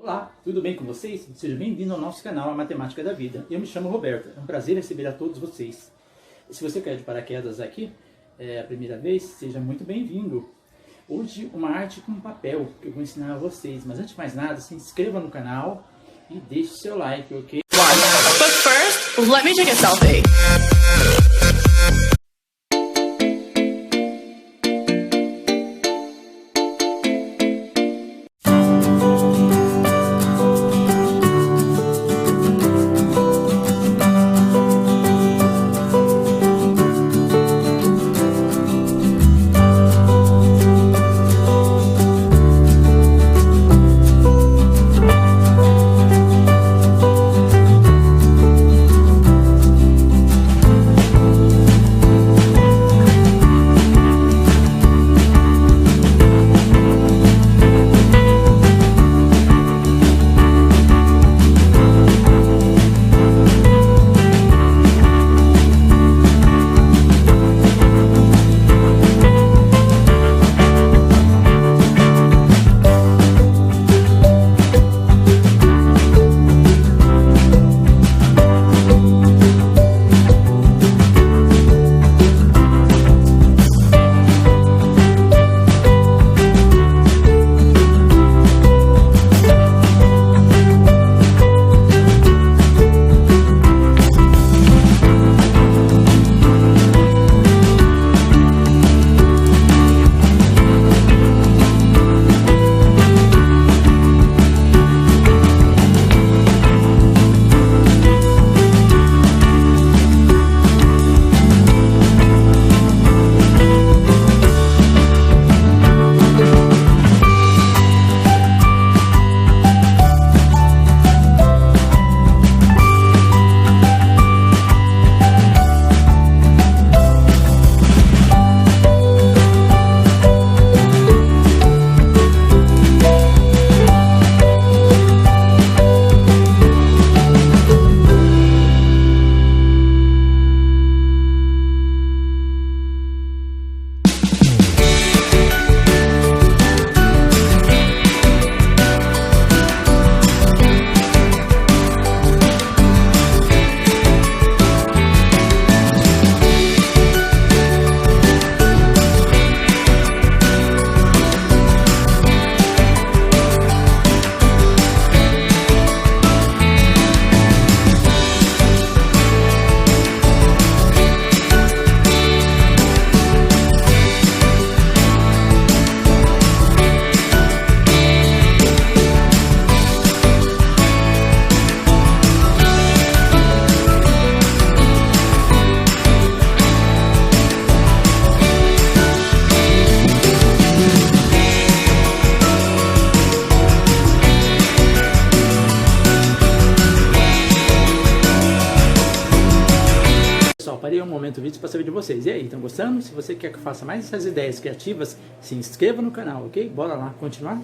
Olá, tudo bem com vocês? Seja bem-vindo ao nosso canal A Matemática da Vida. Eu me chamo Roberto, é um prazer receber a todos vocês. Se você quer de paraquedas aqui, é a primeira vez, seja muito bem-vindo. Hoje uma arte com papel que eu vou ensinar a vocês, mas antes de mais nada, se inscreva no canal e deixe seu like, ok? But first, let me take a selfie. Parei um momento o vídeo para saber de vocês. E aí, estão gostando? Se você quer que eu faça mais essas ideias criativas, se inscreva no canal, ok? Bora lá continuar?